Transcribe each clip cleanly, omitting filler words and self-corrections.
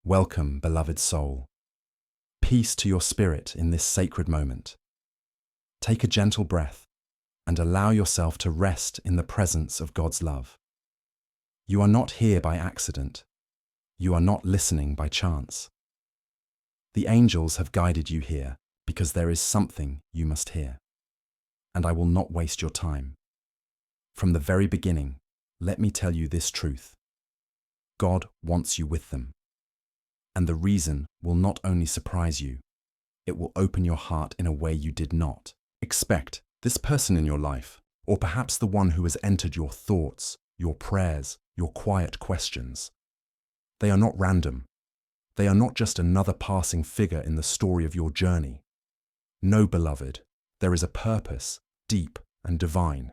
Welcome, beloved soul. Peace to your spirit in this sacred moment. Take a gentle breath and allow yourself to rest in the presence of God's love. You are not here by accident. You are not listening by chance. The angels have guided you here because there is something you must hear. And I will not waste your time. From the very beginning, let me tell you this truth. God wants you with them. And the reason will not only surprise you, it will open your heart in a way you did not expect. This person in your life, or perhaps the one who has entered your thoughts, your prayers, your quiet questions. They are not random. They are not just another passing figure in the story of your journey. No, beloved, there is a purpose, deep and divine.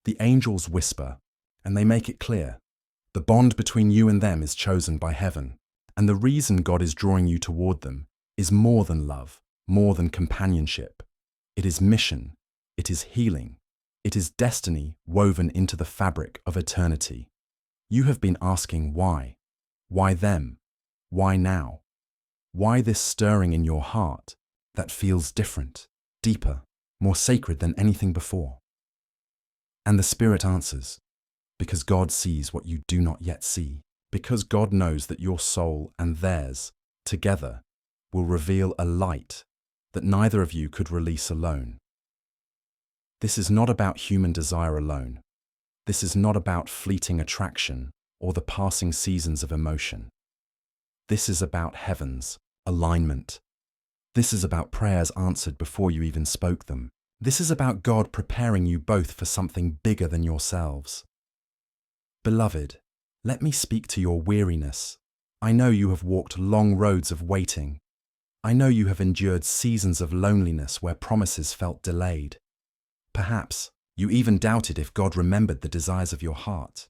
The angels whisper, and they make it clear. The bond between you and them is chosen by heaven. And the reason God is drawing you toward them is more than love, more than companionship. It is mission, it is healing, it is destiny woven into the fabric of eternity. You have been asking why? Why them? Why now? Why this stirring in your heart that feels different, deeper, more sacred than anything before? And the Spirit answers, because God sees what you do not yet see. Because God knows that your soul and theirs, together, will reveal a light that neither of you could release alone. This is not about human desire alone. This is not about fleeting attraction or the passing seasons of emotion. This is about heaven's alignment. This is about prayers answered before you even spoke them. This is about God preparing you both for something bigger than yourselves. Beloved, let me speak to your weariness. I know you have walked long roads of waiting. I know you have endured seasons of loneliness where promises felt delayed. Perhaps you even doubted if God remembered the desires of your heart.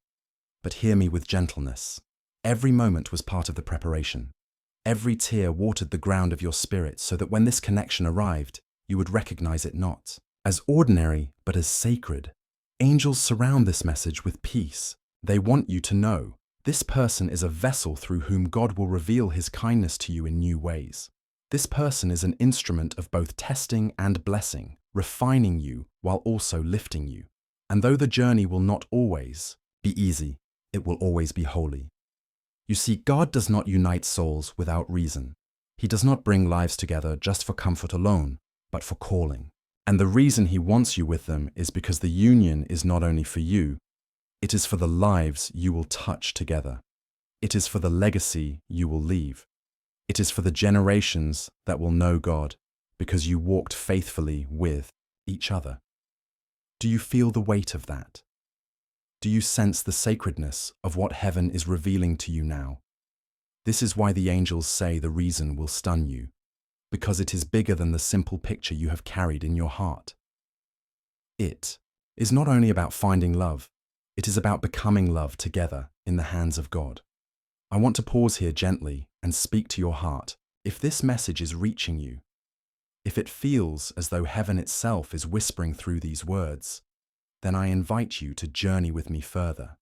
But hear me with gentleness. Every moment was part of the preparation. Every tear watered the ground of your spirit so that when this connection arrived, you would recognize it not as ordinary, but as sacred. Angels surround this message with peace. They want you to know this person is a vessel through whom God will reveal his kindness to you in new ways. This person is an instrument of both testing and blessing, refining you while also lifting you. And though the journey will not always be easy, it will always be holy. You see, God does not unite souls without reason. He does not bring lives together just for comfort alone, but for calling. And the reason he wants you with them is because the union is not only for you, it is for the lives you will touch together. It is for the legacy you will leave. It is for the generations that will know God because you walked faithfully with each other. Do you feel the weight of that? Do you sense the sacredness of what heaven is revealing to you now? This is why the angels say the reason will stun you, because it is bigger than the simple picture you have carried in your heart. It is not only about finding love, it is about becoming love together in the hands of God. I want to pause here gently and speak to your heart. If this message is reaching you, if it feels as though heaven itself is whispering through these words, then I invite you to journey with me further.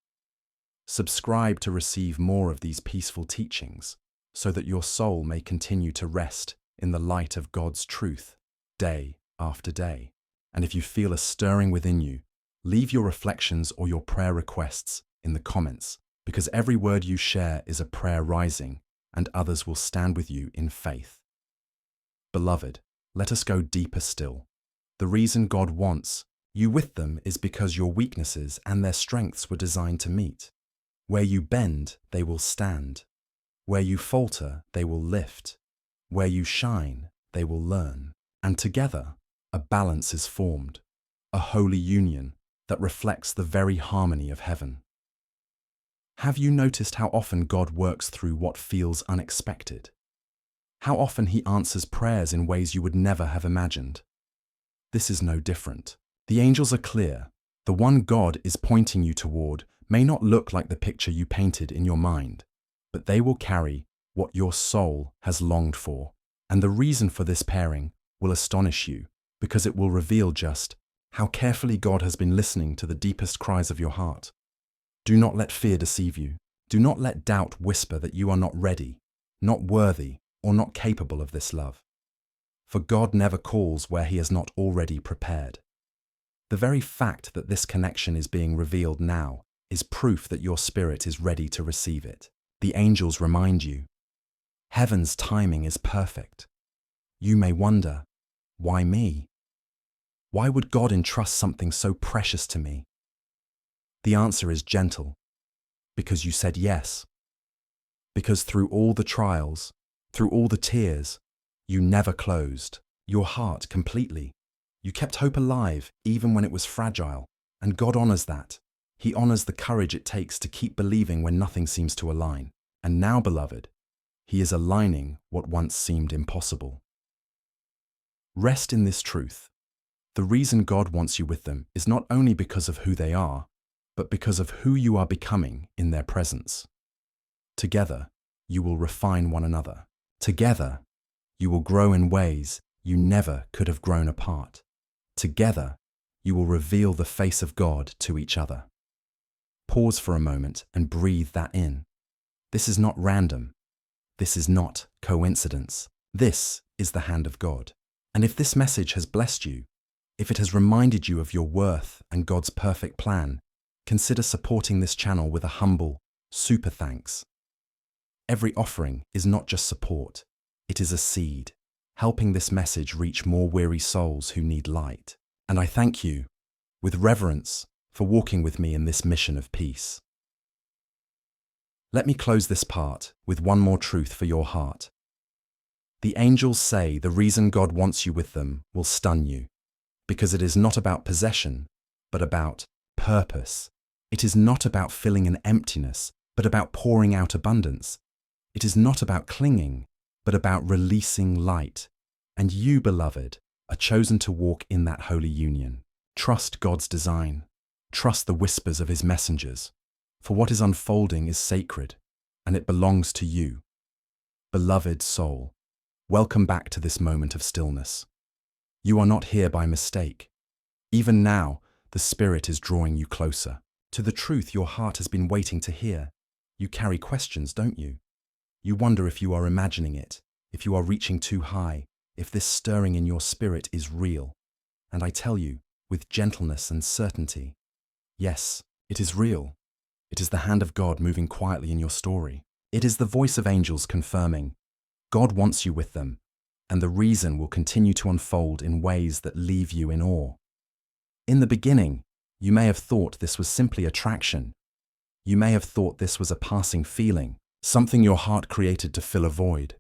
Subscribe to receive more of these peaceful teachings so that your soul may continue to rest in the light of God's truth day after day. And if you feel a stirring within you, leave your reflections or your prayer requests in the comments, because every word you share is a prayer rising, and others will stand with you in faith. Beloved, let us go deeper still. The reason God wants you with them is because your weaknesses and their strengths were designed to meet. Where you bend, they will stand. Where you falter, they will lift. Where you shine, they will learn. And together, a balance is formed, a holy union that reflects the very harmony of heaven. Have you noticed how often God works through what feels unexpected? How often he answers prayers in ways you would never have imagined? This is no different. The angels are clear. The one God is pointing you toward may not look like the picture you painted in your mind, but they will carry what your soul has longed for. And the reason for this pairing will astonish you, because it will reveal just how carefully God has been listening to the deepest cries of your heart. Do not let fear deceive you. Do not let doubt whisper that you are not ready, not worthy, or not capable of this love. For God never calls where He has not already prepared. The very fact that this connection is being revealed now is proof that your spirit is ready to receive it. The angels remind you, heaven's timing is perfect. You may wonder, why me? Why would God entrust something so precious to me? The answer is gentle, because you said yes. Because through all the trials, through all the tears, you never closed your heart completely. You kept hope alive even when it was fragile, and God honors that. He honors the courage it takes to keep believing when nothing seems to align. And now, beloved, He is aligning what once seemed impossible. Rest in this truth. The reason God wants you with them is not only because of who they are, but because of who you are becoming in their presence. Together, you will refine one another. Together, you will grow in ways you never could have grown apart. Together, you will reveal the face of God to each other. Pause for a moment and breathe that in. This is not random. This is not coincidence. This is the hand of God. And if this message has blessed you, if it has reminded you of your worth and God's perfect plan, consider supporting this channel with a humble, super thanks. Every offering is not just support, it is a seed, helping this message reach more weary souls who need light. And I thank you, with reverence, for walking with me in this mission of peace. Let me close this part with one more truth for your heart. The angels say the reason God wants you with them will stun you, because it is not about possession, but about purpose. It is not about filling an emptiness, but about pouring out abundance. It is not about clinging, but about releasing light. And you, beloved, are chosen to walk in that holy union. Trust God's design. Trust the whispers of His messengers. For what is unfolding is sacred, and it belongs to you. Beloved soul, welcome back to this moment of stillness. You are not here by mistake. Even now, the Spirit is drawing you closer to the truth your heart has been waiting to hear. You carry questions, don't you? You wonder if you are imagining it, if you are reaching too high, if this stirring in your spirit is real. And I tell you, with gentleness and certainty, yes, it is real. It is the hand of God moving quietly in your story. It is the voice of angels confirming, God wants you with them, and the reason will continue to unfold in ways that leave you in awe. In the beginning, you may have thought this was simply attraction. You may have thought this was a passing feeling, something your heart created to fill a void.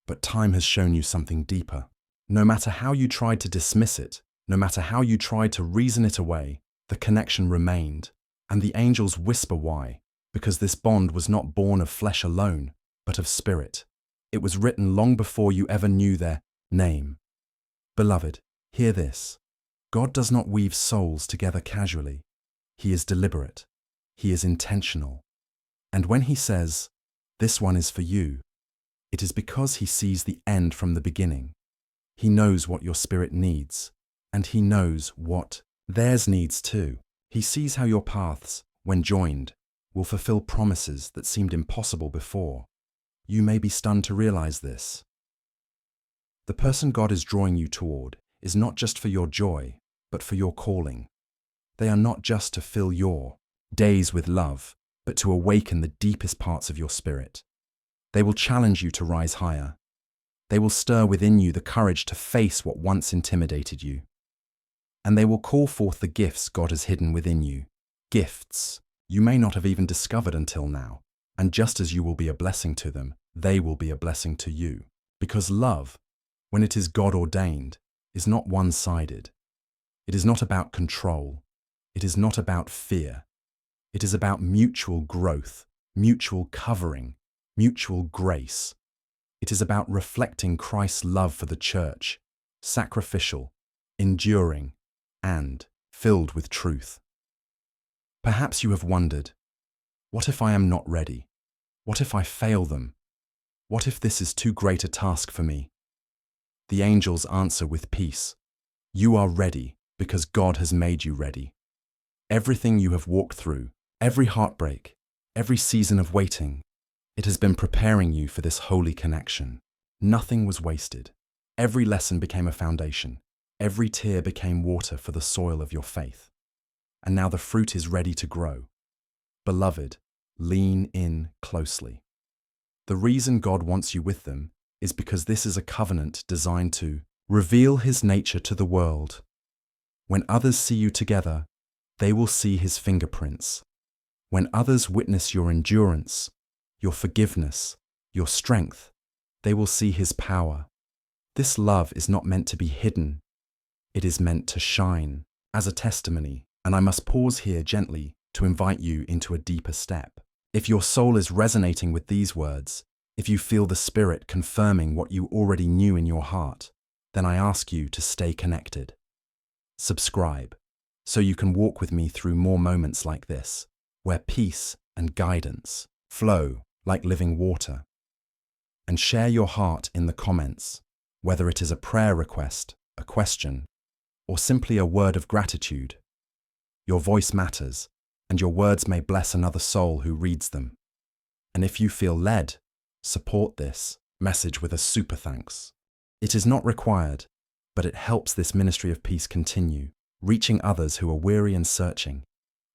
But time has shown you something deeper. No matter how you tried to dismiss it, no matter how you tried to reason it away, the connection remained. And the angels whisper why, because this bond was not born of flesh alone, but of spirit. It was written long before you ever knew their name. Beloved, hear this. God does not weave souls together casually. He is deliberate. He is intentional. And when He says, "This one is for you," it is because He sees the end from the beginning. He knows what your spirit needs, and He knows what theirs needs too. He sees how your paths, when joined, will fulfill promises that seemed impossible before. You may be stunned to realize this. The person God is drawing you toward is not just for your joy, but for your calling. They are not just to fill your days with love, but to awaken the deepest parts of your spirit. They will challenge you to rise higher. They will stir within you the courage to face what once intimidated you. And they will call forth the gifts God has hidden within you. Gifts you may not have even discovered until now. And just as you will be a blessing to them, they will be a blessing to you. Because love, when it is God ordained, is not one-sided. It is not about control. It is not about fear. It is about mutual growth, mutual covering, mutual grace. It is about reflecting Christ's love for the church, sacrificial, enduring, and filled with truth. Perhaps you have wondered, what if I am not ready? What if I fail them? What if this is too great a task for me? The angels answer with peace. You are ready because God has made you ready. Everything you have walked through, every heartbreak, Every season of waiting, it has been preparing you for this holy connection. Nothing was wasted. Every lesson became a foundation. Every tear became water for the soil of your faith. And now the fruit is ready to grow. Beloved, lean in closely. The reason God wants you with them is because this is a covenant designed to reveal His nature to the world. When others see you together, they will see His fingerprints. When others witness your endurance, your forgiveness, your strength, they will see His power. This love is not meant to be hidden. It is meant to shine as a testimony. And I must pause here gently to invite you into a deeper step. If your soul is resonating with these words, if you feel the Spirit confirming what you already knew in your heart, then I ask you to stay connected. Subscribe, so you can walk with me through more moments like this, where peace and guidance flow like living water. And share your heart in the comments, whether it is a prayer request, a question, or simply a word of gratitude. Your voice matters, and your words may bless another soul who reads them. And if you feel led, support this message with a super thanks. It is not required, but it helps this ministry of peace continue, reaching others who are weary and searching.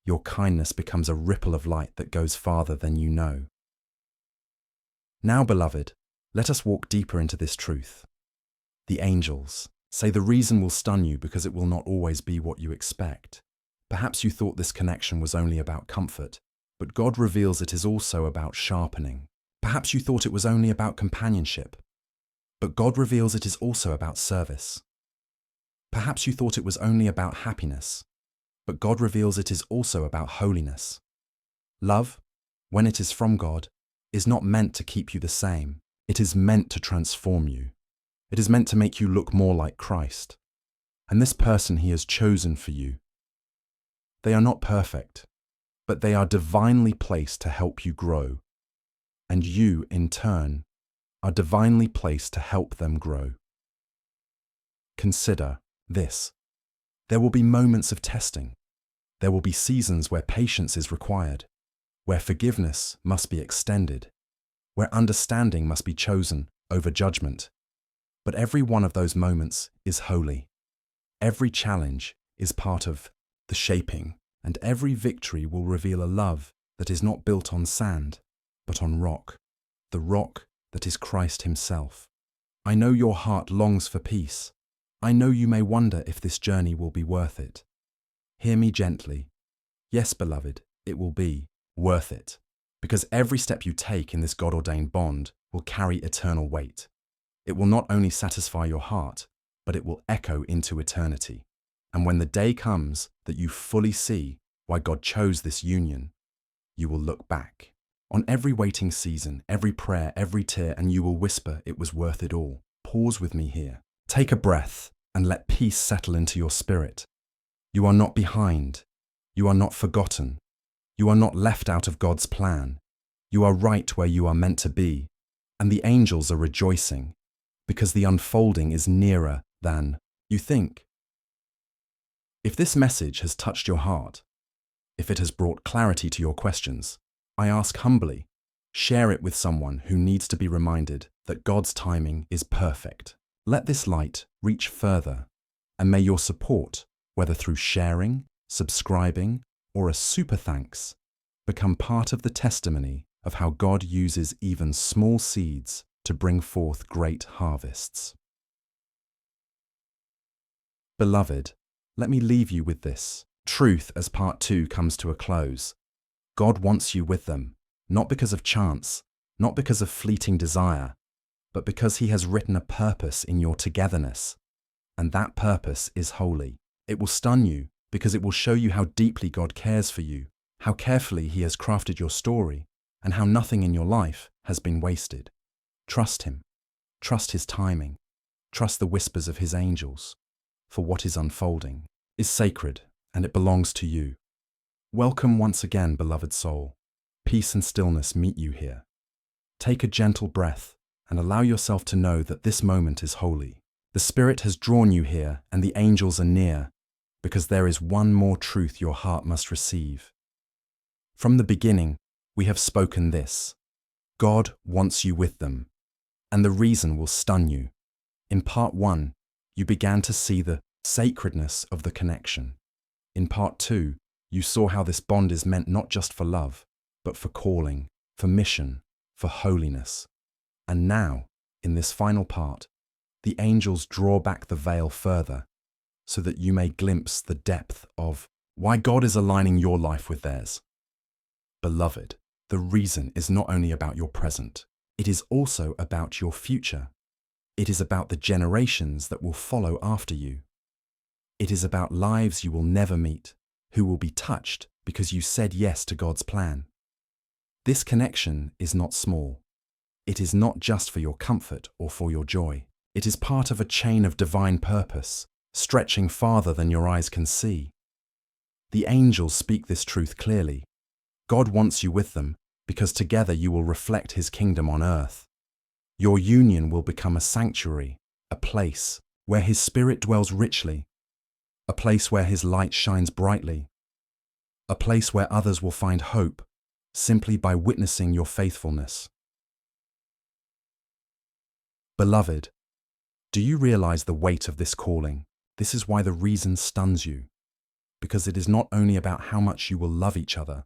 Your kindness becomes a ripple of light that goes farther than you know. Now, beloved, let us walk deeper into this truth. The angels say the reason will stun you because it will not always be what you expect. Perhaps you thought this connection was only about comfort, but God reveals it is also about sharpening. Perhaps you thought it was only about companionship, but God reveals it is also about service. Perhaps you thought it was only about happiness, but God reveals it is also about holiness. Love, when it is from God, is not meant to keep you the same. It is meant to transform you. It is meant to make you look more like Christ. And this person He has chosen for you, they are not perfect, but they are divinely placed to help you grow. And you, in turn, are divinely placed to help them grow. Consider this. There will be moments of testing. There will be seasons where patience is required, where forgiveness must be extended, where understanding must be chosen over judgment. But every one of those moments is holy. Every challenge is part of the shaping, and every victory will reveal a love that is not built on sand, but on rock, the rock that is Christ Himself. I know your heart longs for peace. I know you may wonder if this journey will be worth it. Hear me gently. Yes, beloved, it will be worth it, because every step you take in this God-ordained bond will carry eternal weight. It will not only satisfy your heart, but it will echo into eternity. And when the day comes that you fully see why God chose this union, you will look back on every waiting season, every prayer, every tear, and you will whisper, it was worth it all. Pause with me here. Take a breath and let peace settle into your spirit. You are not behind. You are not forgotten. You are not left out of God's plan. You are right where you are meant to be. And the angels are rejoicing, because the unfolding is nearer than you think. If this message has touched your heart, if it has brought clarity to your questions, I ask humbly, share it with someone who needs to be reminded that God's timing is perfect. Let this light reach further, and may your support, whether through sharing, subscribing, or a super thanks, become part of the testimony of how God uses even small seeds to bring forth great harvests. Beloved, let me leave you with this truth as part 2 comes to a close. God wants you with them, not because of chance, not because of fleeting desire, but because He has written a purpose in your togetherness, and that purpose is holy. It will stun you because it will show you how deeply God cares for you, how carefully He has crafted your story, and how nothing in your life has been wasted. Trust Him. Trust His timing. Trust the whispers of His angels. For what is unfolding is sacred, and it belongs to you. Welcome once again, beloved soul. Peace and stillness meet you here. Take a gentle breath and allow yourself to know that this moment is holy. The Spirit has drawn you here, and the angels are near, because there is one more truth your heart must receive. From the beginning, we have spoken this. God wants you with them, and the reason will stun you. In part 1, you began to see the sacredness of the connection. In part 2, you saw how this bond is meant not just for love, but for calling, for mission, for holiness. And now, in this final part, the angels draw back the veil further so that you may glimpse the depth of why God is aligning your life with theirs. Beloved, the reason is not only about your present, it is also about your future. It is about the generations that will follow after you. It is about lives you will never meet, who will be touched because you said yes to God's plan. This connection is not small. It is not just for your comfort or for your joy. It is part of a chain of divine purpose, stretching farther than your eyes can see. The angels speak this truth clearly. God wants you with them because together you will reflect His kingdom on earth. Your union will become a sanctuary, a place where His Spirit dwells richly, a place where His light shines brightly, a place where others will find hope simply by witnessing your faithfulness. Beloved, do you realize the weight of this calling? This is why the reason stuns you, because it is not only about how much you will love each other,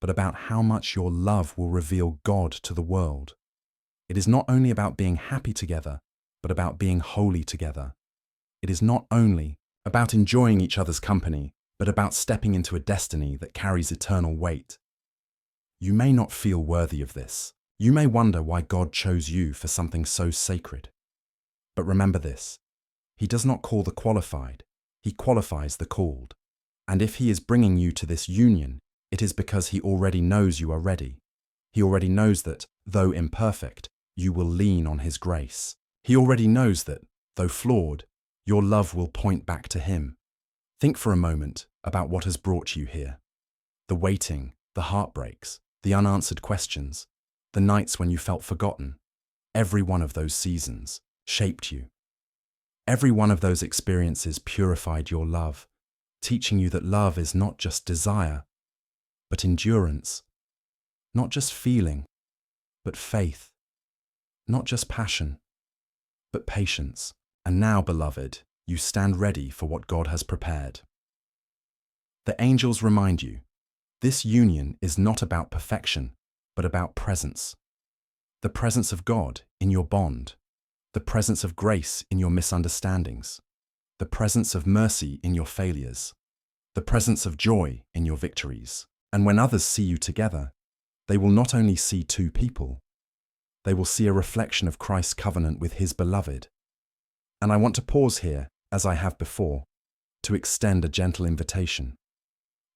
but about how much your love will reveal God to the world. It is not only about being happy together, but about being holy together. It is not only about enjoying each other's company, but about stepping into a destiny that carries eternal weight. You may not feel worthy of this. You may wonder why God chose you for something so sacred. But remember this, He does not call the qualified, He qualifies the called. And if He is bringing you to this union, it is because He already knows you are ready. He already knows that, though imperfect, you will lean on His grace. He already knows that, though flawed, your love will point back to Him. Think for a moment about what has brought you here. The waiting, the heartbreaks, the unanswered questions, the nights when you felt forgotten. Every one of those seasons shaped you. Every one of those experiences purified your love, teaching you that love is not just desire, but endurance, not just feeling, but faith, not just passion, but patience. And now, beloved, you stand ready for what God has prepared. The angels remind you, this union is not about perfection, but about presence. The presence of God in your bond, the presence of grace in your misunderstandings, the presence of mercy in your failures, the presence of joy in your victories. And when others see you together, they will not only see two people, they will see a reflection of Christ's covenant with His beloved. And I want to pause here, as I have before, to extend a gentle invitation.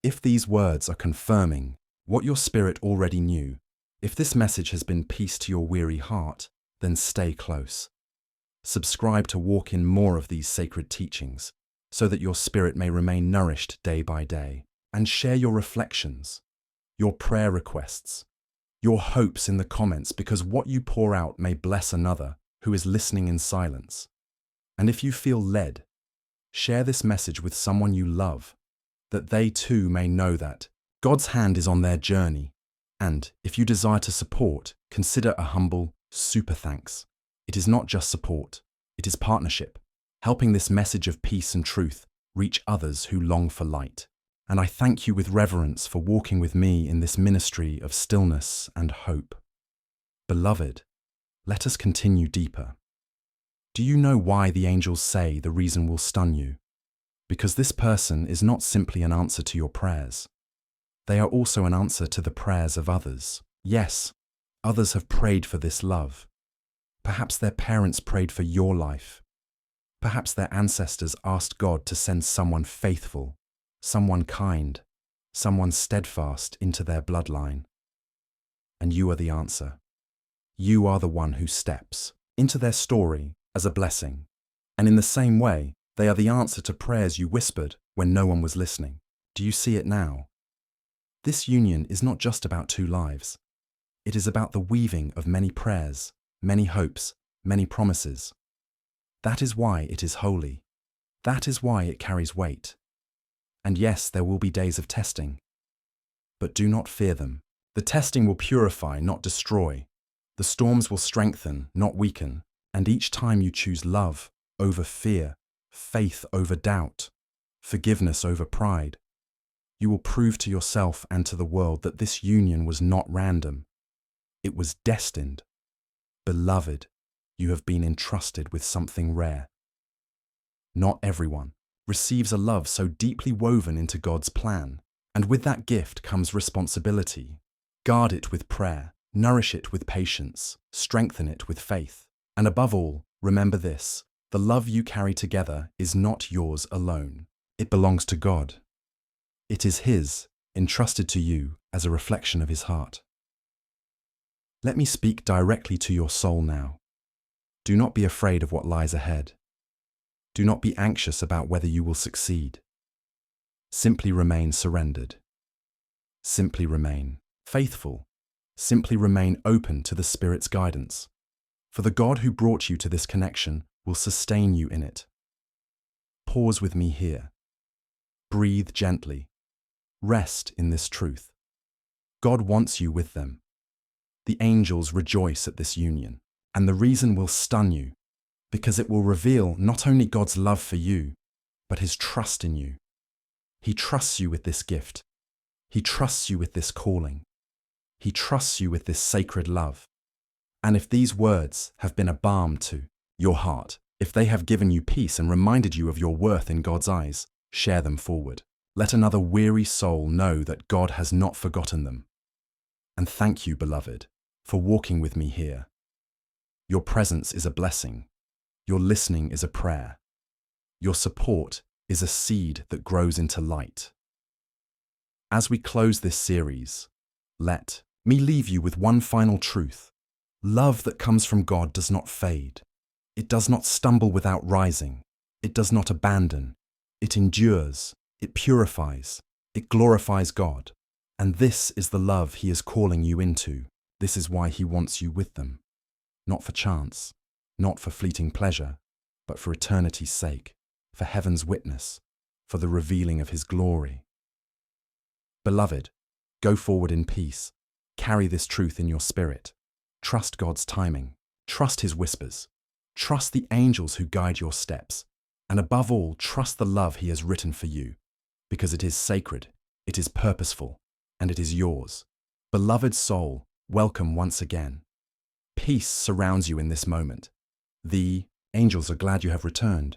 If these words are confirming what your spirit already knew, if this message has been peace to your weary heart, then stay close. Subscribe to walk in more of these sacred teachings, so that your spirit may remain nourished day by day, and share your reflections, your prayer requests, your hopes in the comments, because what you pour out may bless another who is listening in silence. And if you feel led, share this message with someone you love, that they too may know that God's hand is on their journey. And if you desire to support, consider a humble super thanks. It is not just support, it is partnership, helping this message of peace and truth reach others who long for light. And I thank you with reverence for walking with me in this ministry of stillness and hope. Beloved, let us continue deeper. Do you know why the angels say the reason will stun you? Because this person is not simply an answer to your prayers. They are also an answer to the prayers of others. Yes, others have prayed for this love. Perhaps their parents prayed for your life. Perhaps their ancestors asked God to send someone faithful, someone kind, someone steadfast into their bloodline. And you are the answer. You are the one who steps into their story as a blessing. And in the same way, they are the answer to prayers you whispered when no one was listening. Do you see it now? This union is not just about two lives. It is about the weaving of many prayers, many hopes, many promises. That is why it is holy. That is why it carries weight. And yes, there will be days of testing. But do not fear them. The testing will purify, not destroy. The storms will strengthen, not weaken. And each time you choose love over fear, faith over doubt, forgiveness over pride, you will prove to yourself and to the world that this union was not random. It was destined. Beloved, you have been entrusted with something rare. Not everyone receives a love so deeply woven into God's plan, and with that gift comes responsibility. Guard it with prayer, nourish it with patience, strengthen it with faith, and above all, remember this: the love you carry together is not yours alone. It belongs to God. It is His, entrusted to you as a reflection of His heart. Let me speak directly to your soul now. Do not be afraid of what lies ahead. Do not be anxious about whether you will succeed. Simply remain surrendered. Simply remain faithful. Simply remain open to the Spirit's guidance. For the God who brought you to this connection will sustain you in it. Pause with me here. Breathe gently. Rest in this truth. God wants you with them. The angels rejoice at this union, and the reason will stun you, because it will reveal not only God's love for you, but His trust in you. He trusts you with this gift. He trusts you with this calling. He trusts you with this sacred love. And if these words have been a balm to your heart, if they have given you peace and reminded you of your worth in God's eyes, share them forward. Let another weary soul know that God has not forgotten them. And thank you, beloved, for walking with me here. Your presence is a blessing. Your listening is a prayer. Your support is a seed that grows into light. As we close this series, let me leave you with one final truth. Love that comes from God does not fade. It does not stumble without rising. It does not abandon. It endures. It purifies. It glorifies God. And this is the love He is calling you into. This is why He wants you with them. Not for chance, not for fleeting pleasure, but for eternity's sake, for heaven's witness, for the revealing of His glory. Beloved, go forward in peace. Carry this truth in your spirit. Trust God's timing. Trust His whispers. Trust the angels who guide your steps. And above all, trust the love He has written for you, because it is sacred, it is purposeful, and it is yours. Beloved soul, welcome once again. Peace surrounds you in this moment. The angels are glad you have returned,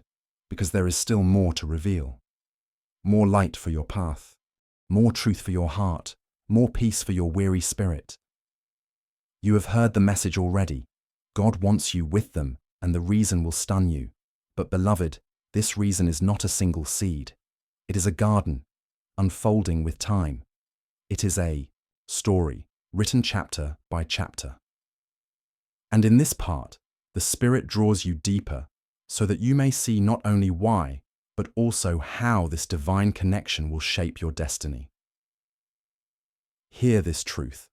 because there is still more to reveal. More light for your path, more truth for your heart, more peace for your weary spirit. You have heard the message already. God wants you with them, and the reason will stun you. But beloved, this reason is not a single seed. It is a garden, unfolding with time. It is a story, written chapter by chapter. And in this part, the Spirit draws you deeper so that you may see not only why, but also how this divine connection will shape your destiny. Hear this truth.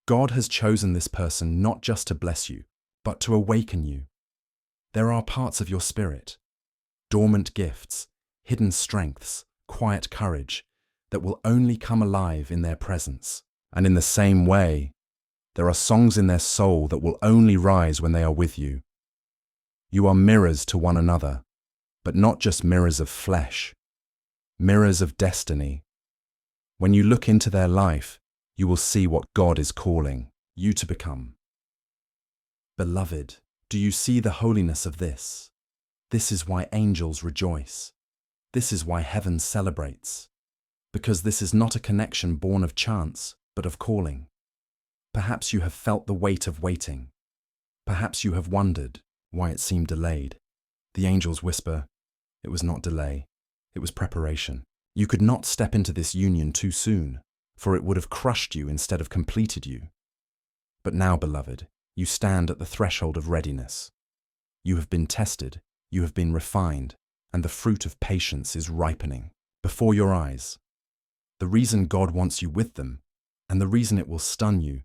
God has chosen this person not just to bless you, but to awaken you. There are parts of your spirit, dormant gifts, hidden strengths, quiet courage, that will only come alive in their presence. And in the same way, there are songs in their soul that will only rise when they are with you. You are mirrors to one another, but not just mirrors of flesh, mirrors of destiny. When you look into their life, you will see what God is calling you to become. Beloved, do you see the holiness of this? This is why angels rejoice. This is why heaven celebrates. Because this is not a connection born of chance, but of calling. Perhaps you have felt the weight of waiting. Perhaps you have wondered why it seemed delayed. The angels whisper, it was not delay, it was preparation. You could not step into this union too soon, for it would have crushed you instead of completed you. But now, beloved, you stand at the threshold of readiness. You have been tested, you have been refined, and the fruit of patience is ripening before your eyes. The reason God wants you with them, and the reason it will stun you,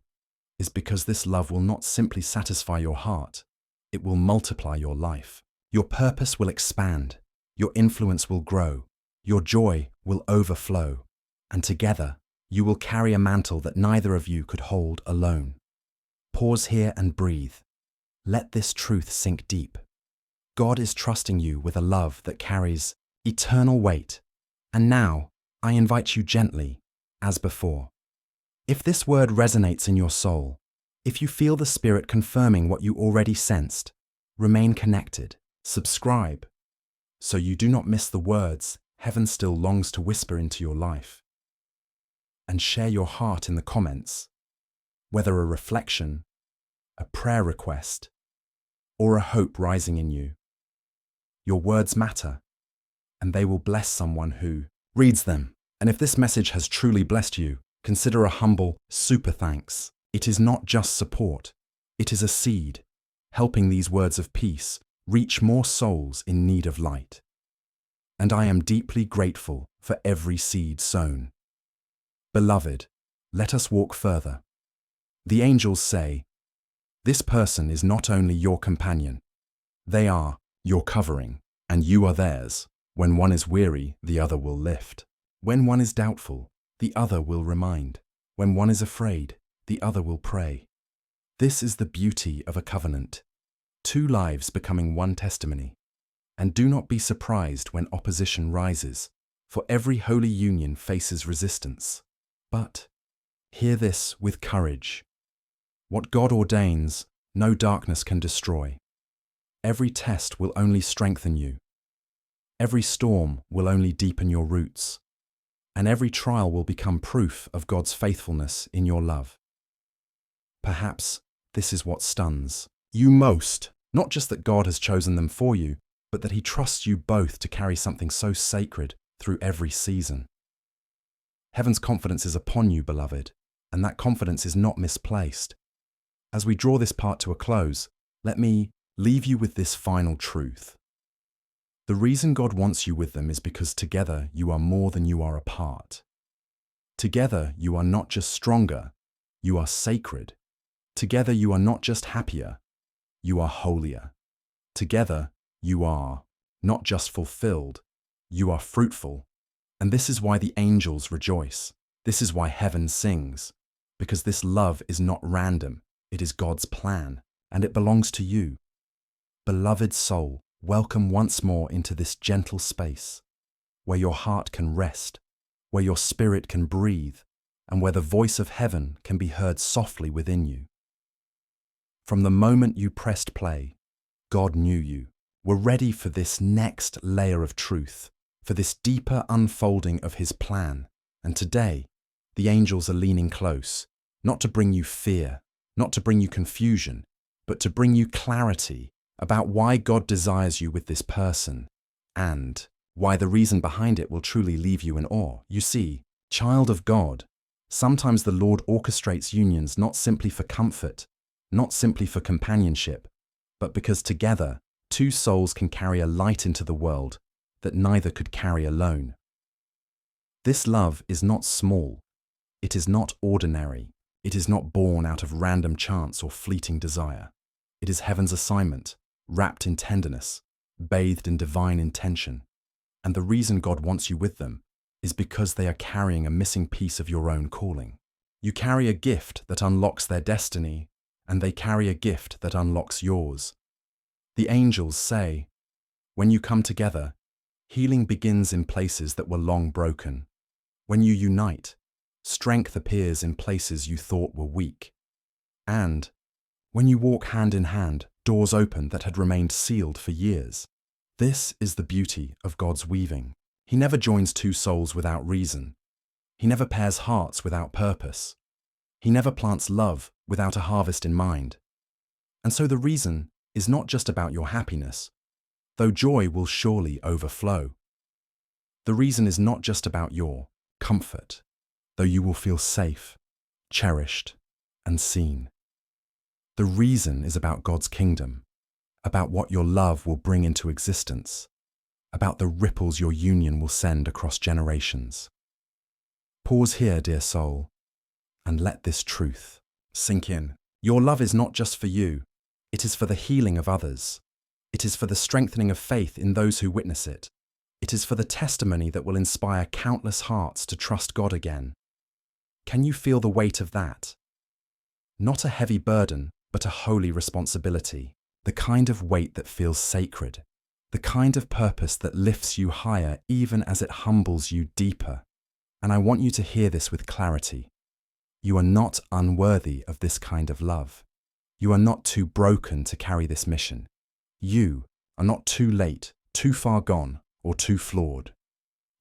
is because this love will not simply satisfy your heart, it will multiply your life. Your purpose will expand, your influence will grow, your joy will overflow, and together You will carry a mantle that neither of you could hold alone. Pause here and breathe. Let this truth sink deep. God is trusting you with a love that carries eternal weight. And now, I invite you gently, as before. If this word resonates in your soul, if you feel the Spirit confirming what you already sensed, remain connected, subscribe, so you do not miss the words heaven still longs to whisper into your life. And share your heart in the comments, whether a reflection, a prayer request, or a hope rising in you. Your words matter, and they will bless someone who reads them. And if this message has truly blessed you, consider a humble super thanks. It is not just support, it is a seed, helping these words of peace reach more souls in need of light. And I am deeply grateful for every seed sown. Beloved, let us walk further. The angels say, this person is not only your companion, they are your covering, and you are theirs. When one is weary, the other will lift. When one is doubtful, the other will remind. When one is afraid, the other will pray. This is the beauty of a covenant. Two lives becoming one testimony. And do not be surprised when opposition rises, for every holy union faces resistance. But hear this with courage. What God ordains, no darkness can destroy. Every test will only strengthen you. Every storm will only deepen your roots. And every trial will become proof of God's faithfulness in your love. Perhaps this is what stuns you most, not just that God has chosen them for you, but that He trusts you both to carry something so sacred through every season. Heaven's confidence is upon you, beloved, and that confidence is not misplaced. As we draw this part to a close, let me leave you with this final truth. The reason God wants you with them is because together you are more than you are apart. Together you are not just stronger, you are sacred. Together you are not just happier, you are holier. Together you are not just fulfilled, you are fruitful. And this is why the angels rejoice. This is why heaven sings. Because this love is not random, it is God's plan, and it belongs to you. Beloved soul, welcome once more into this gentle space, where your heart can rest, where your spirit can breathe, and where the voice of heaven can be heard softly within you. From the moment you pressed play, God knew you, were ready for this next layer of truth, for this deeper unfolding of His plan. And today, the angels are leaning close, not to bring you fear, not to bring you confusion, but to bring you clarity about why God desires you with this person, and why the reason behind it will truly leave you in awe. You see, child of God, sometimes the Lord orchestrates unions not simply for comfort, not simply for companionship, but because together, two souls can carry a light into the world that neither could carry alone. This love is not small. It is not ordinary. It is not born out of random chance or fleeting desire. It is heaven's assignment, wrapped in tenderness, bathed in divine intention. And the reason God wants you with them is because they are carrying a missing piece of your own calling. You carry a gift that unlocks their destiny, and they carry a gift that unlocks yours. The angels say, when you come together, healing begins in places that were long broken. When you unite, strength appears in places you thought were weak. And when you walk hand in hand, doors open that had remained sealed for years. This is the beauty of God's weaving. He never joins two souls without reason. He never pairs hearts without purpose. He never plants love without a harvest in mind. And so the reason is not just about your happiness, though joy will surely overflow. The reason is not just about your comfort, though you will feel safe, cherished, and seen. The reason is about God's kingdom, about what your love will bring into existence, about the ripples your union will send across generations. Pause here, dear soul, and let this truth sink in. Your love is not just for you, it is for the healing of others. It is for the strengthening of faith in those who witness it. It is for the testimony that will inspire countless hearts to trust God again. Can you feel the weight of that? Not a heavy burden, but a holy responsibility. The kind of weight that feels sacred. The kind of purpose that lifts you higher even as it humbles you deeper. And I want you to hear this with clarity. You are not unworthy of this kind of love. You are not too broken to carry this mission. You are not too late, too far gone, or too flawed.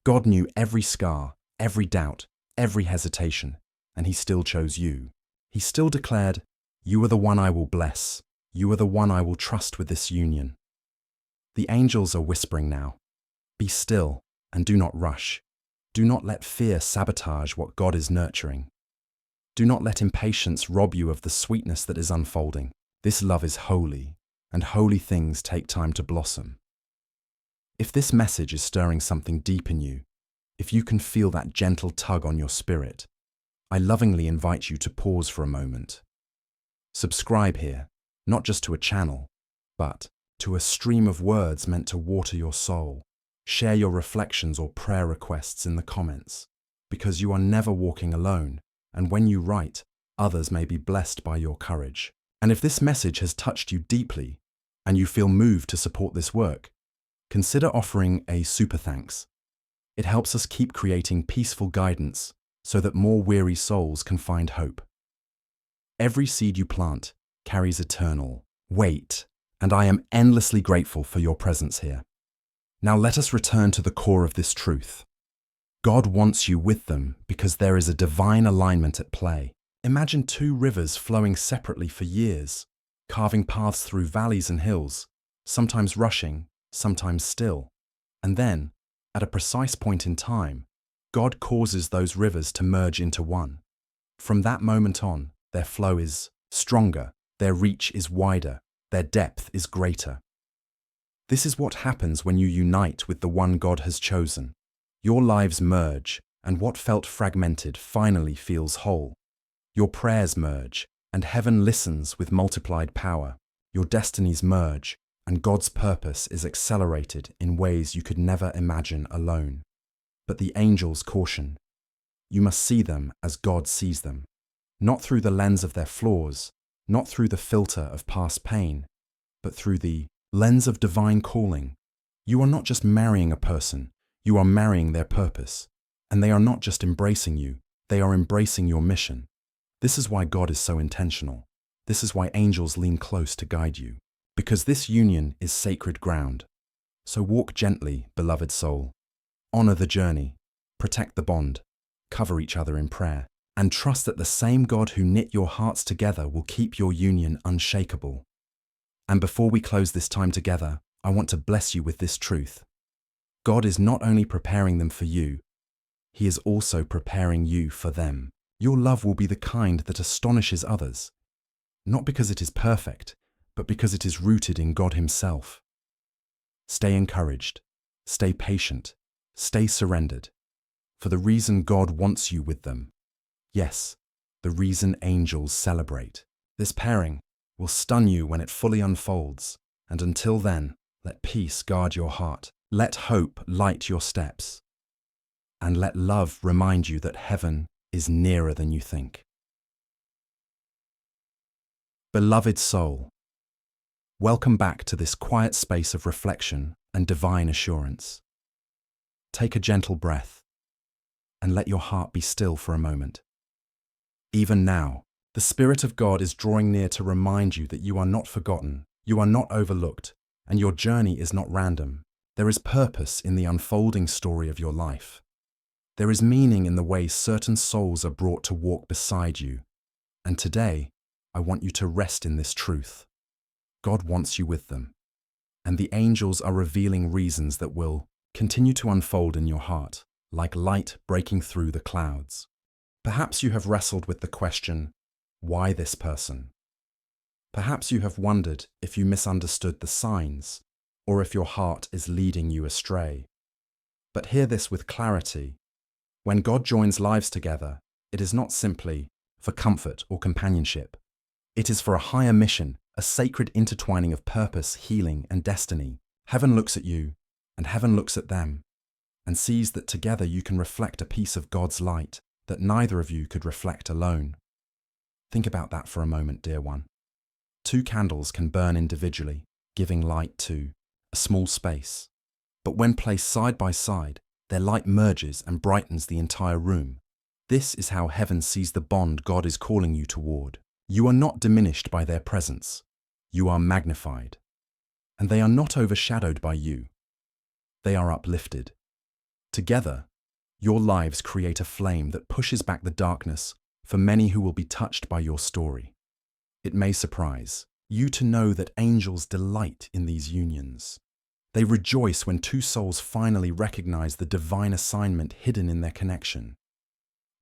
God knew every scar, every doubt, every hesitation, and He still chose you. He still declared, "You are the one I will bless. You are the one I will trust with this union." The angels are whispering now. Be still and do not rush. Do not let fear sabotage what God is nurturing. Do not let impatience rob you of the sweetness that is unfolding. This love is holy, and holy things take time to blossom. If this message is stirring something deep in you, if you can feel that gentle tug on your spirit, I lovingly invite you to pause for a moment. Subscribe here, not just to a channel, but to a stream of words meant to water your soul. Share your reflections or prayer requests in the comments, because you are never walking alone, and when you write, others may be blessed by your courage. And if this message has touched you deeply, and you feel moved to support this work, consider offering a super thanks. It helps us keep creating peaceful guidance so that more weary souls can find hope. Every seed you plant carries eternal weight, and I am endlessly grateful for your presence here. Now let us return to the core of this truth. God wants you with them because there is a divine alignment at play. Imagine two rivers flowing separately for years, carving paths through valleys and hills, sometimes rushing, sometimes still. And then, at a precise point in time, God causes those rivers to merge into one. From that moment on, their flow is stronger, their reach is wider, their depth is greater. This is what happens when you unite with the one God has chosen. Your lives merge, and what felt fragmented finally feels whole. Your prayers merge, and heaven listens with multiplied power. Your destinies merge, and God's purpose is accelerated in ways you could never imagine alone. But the angels caution. You must see them as God sees them, not through the lens of their flaws, not through the filter of past pain, but through the lens of divine calling. You are not just marrying a person, you are marrying their purpose. And they are not just embracing you, they are embracing your mission. This is why God is so intentional. This is why angels lean close to guide you. Because this union is sacred ground. So walk gently, beloved soul. Honor the journey, protect the bond, cover each other in prayer, and trust that the same God who knit your hearts together will keep your union unshakable. And before we close this time together, I want to bless you with this truth. God is not only preparing them for you, He is also preparing you for them. Your love will be the kind that astonishes others, not because it is perfect, but because it is rooted in God Himself. Stay encouraged, stay patient, stay surrendered, for the reason God wants you with them. Yes, the reason angels celebrate. This pairing will stun you when it fully unfolds, and until then, let peace guard your heart, let hope light your steps, and let love remind you that heaven is nearer than you think. Beloved soul, welcome back to this quiet space of reflection and divine assurance. Take a gentle breath and let your heart be still for a moment. Even now, the Spirit of God is drawing near to remind you that you are not forgotten, you are not overlooked, and your journey is not random. There is purpose in the unfolding story of your life. There is meaning in the way certain souls are brought to walk beside you. And today, I want you to rest in this truth. God wants you with them, and the angels are revealing reasons that will continue to unfold in your heart, like light breaking through the clouds. Perhaps you have wrestled with the question, why this person? Perhaps you have wondered if you misunderstood the signs, or if your heart is leading you astray. But hear this with clarity. When God joins lives together, it is not simply for comfort or companionship. It is for a higher mission, a sacred intertwining of purpose, healing, and destiny. Heaven looks at you, and heaven looks at them, and sees that together you can reflect a piece of God's light. that neither of you could reflect alone. Think about that for a moment, dear one. 2 candles can burn individually, giving light to a small space. But when placed side by side, their light merges and brightens the entire room. This is how heaven sees the bond God is calling you toward. You are not diminished by their presence. You are magnified. And they are not overshadowed by you. They are uplifted. Together, your lives create a flame that pushes back the darkness for many who will be touched by your story. It may surprise you to know that angels delight in these unions. They rejoice when 2 souls finally recognize the divine assignment hidden in their connection.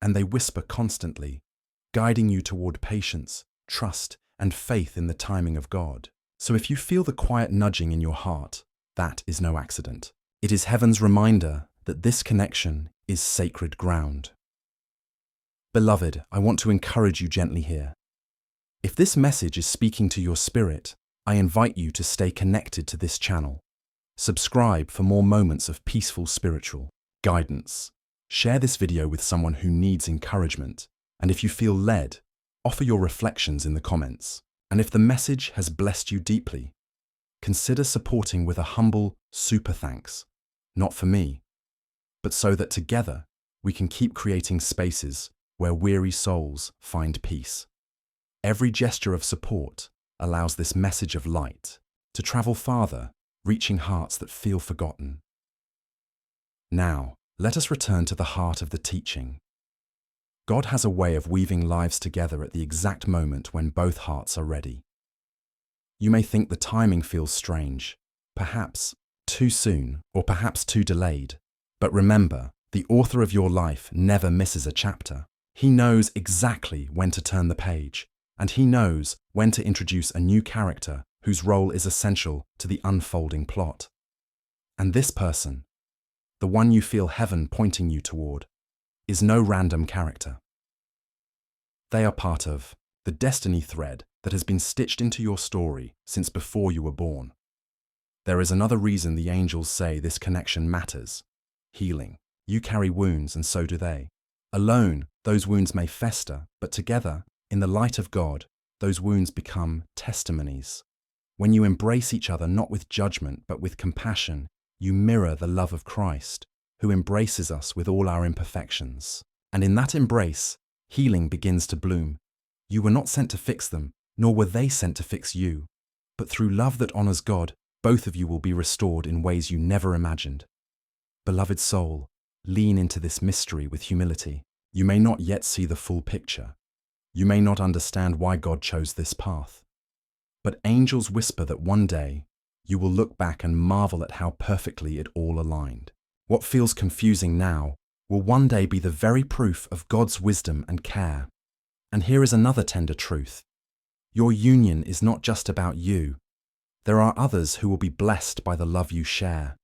And they whisper constantly, guiding you toward patience, trust, and faith in the timing of God. So if you feel the quiet nudging in your heart, that is no accident. It is heaven's reminder that this connection is sacred ground. Beloved, I want to encourage you gently here. If this message is speaking to your spirit, I invite you to stay connected to this channel. Subscribe for more moments of peaceful spiritual guidance. Share this video with someone who needs encouragement. And if you feel led, offer your reflections in the comments. And if the message has blessed you deeply, consider supporting with a humble super thanks. Not for me, but so that together we can keep creating spaces where weary souls find peace. Every gesture of support allows this message of light to travel farther, reaching hearts that feel forgotten. Now, let us return to the heart of the teaching. God has a way of weaving lives together at the exact moment when both hearts are ready. You may think the timing feels strange, perhaps too soon or perhaps too delayed. But remember, the author of your life never misses a chapter. He knows exactly when to turn the page, and he knows when to introduce a new character whose role is essential to the unfolding plot. And this person, the one you feel heaven pointing you toward, is no random character. They are part of the destiny thread that has been stitched into your story since before you were born. There is another reason the angels say this connection matters: healing. You carry wounds, and so do they. Alone, those wounds may fester, but together, in the light of God, those wounds become testimonies. When you embrace each other not with judgment but with compassion, you mirror the love of Christ, who embraces us with all our imperfections. And in that embrace, healing begins to bloom. You were not sent to fix them, nor were they sent to fix you. But through love that honors God, both of you will be restored in ways you never imagined. Beloved soul, lean into this mystery with humility. You may not yet see the full picture. You may not understand why God chose this path. But angels whisper that one day, you will look back and marvel at how perfectly it all aligned. What feels confusing now will one day be the very proof of God's wisdom and care. And here is another tender truth. Your union is not just about you. There are others who will be blessed by the love you share.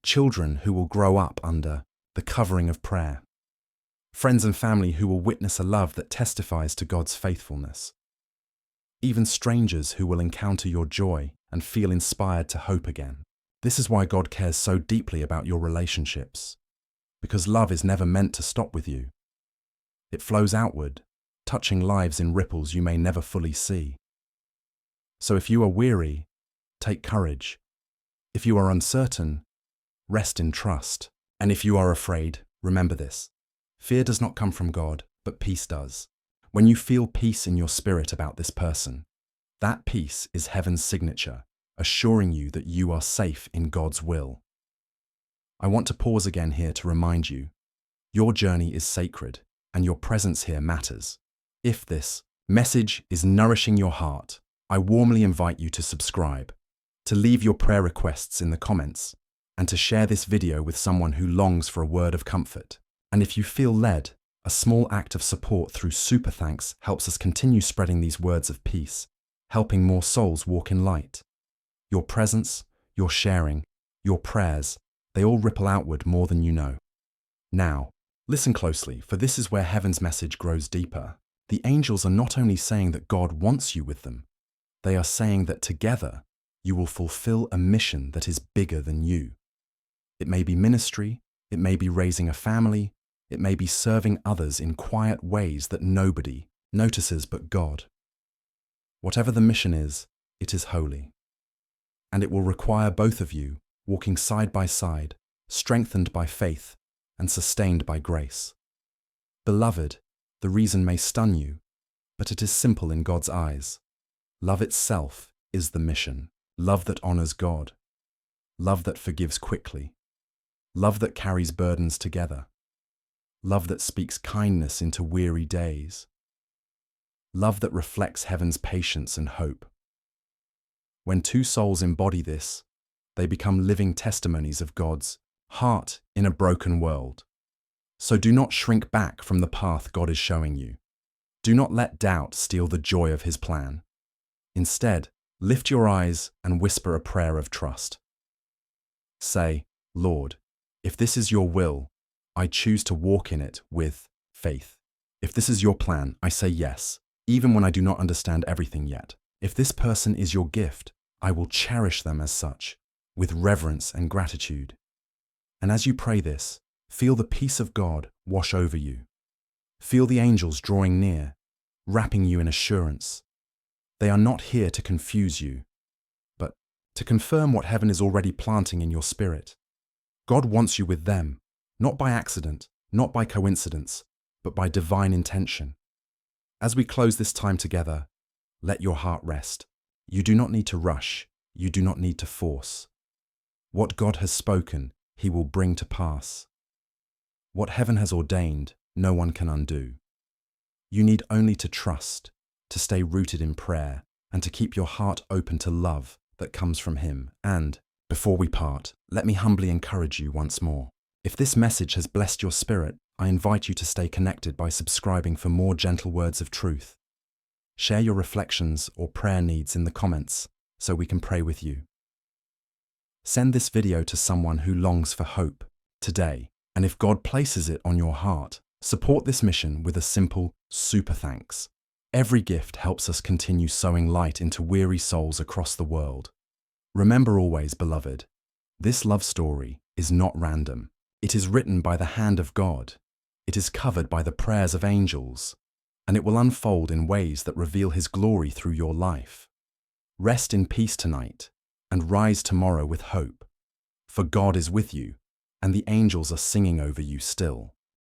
Children who will grow up under the covering of prayer. Friends and family who will witness a love that testifies to God's faithfulness. Even strangers who will encounter your joy and feel inspired to hope again. This is why God cares so deeply about your relationships. Because love is never meant to stop with you. It flows outward, touching lives in ripples you may never fully see. So if you are weary, take courage. If you are uncertain, rest in trust. And if you are afraid, remember this. Fear does not come from God, but peace does. When you feel peace in your spirit about this person, that peace is heaven's signature, assuring you that you are safe in God's will. I want to pause again here to remind you, your journey is sacred and your presence here matters. If this message is nourishing your heart, I warmly invite you to subscribe, to leave your prayer requests in the comments, and to share this video with someone who longs for a word of comfort. And if you feel led, a small act of support through super thanks helps us continue spreading these words of peace, helping more souls walk in light. Your presence, your sharing, your prayers, they all ripple outward more than you know. Now, listen closely, for this is where heaven's message grows deeper. The angels are not only saying that God wants you with them, they are saying that together you will fulfill a mission that is bigger than you. It may be ministry, it may be raising a family, It may be serving others in quiet ways that nobody notices but God. Whatever the mission is, it is holy. And it will require both of you walking side by side, strengthened by faith and sustained by grace. Beloved, the reason may stun you, but it is simple in God's eyes. Love itself is the mission. Love that honors God. Love that forgives quickly. Love that carries burdens together. Love that speaks kindness into weary days. Love that reflects heaven's patience and hope. When two souls embody this, they become living testimonies of God's heart in a broken world. So do not shrink back from the path God is showing you. Do not let doubt steal the joy of His plan. Instead, lift your eyes and whisper a prayer of trust. Say, Lord, if this is your will, I choose to walk in it with faith. If this is your plan, I say yes, even when I do not understand everything yet. If this person is your gift, I will cherish them as such, with reverence and gratitude. And as you pray this, feel the peace of God wash over you. Feel the angels drawing near, wrapping you in assurance. They are not here to confuse you, but to confirm what heaven is already planting in your spirit. God wants you with them, not by accident, not by coincidence, but by divine intention. As we close this time together, let your heart rest. You do not need to rush. You do not need to force. What God has spoken, He will bring to pass. What heaven has ordained, no one can undo. You need only to trust, to stay rooted in prayer, and to keep your heart open to love that comes from Him. And, before we part, let me humbly encourage you once more. If this message has blessed your spirit, I invite you to stay connected by subscribing for more gentle words of truth. Share your reflections or prayer needs in the comments so we can pray with you. Send this video to someone who longs for hope today, and if God places it on your heart, support this mission with a simple super thanks. Every gift helps us continue sowing light into weary souls across the world. Remember always, beloved, this love story is not random. It is written by the hand of God. It is covered by the prayers of angels, and it will unfold in ways that reveal His glory through your life. Rest in peace tonight, and rise tomorrow with hope, for God is with you, and the angels are singing over you still.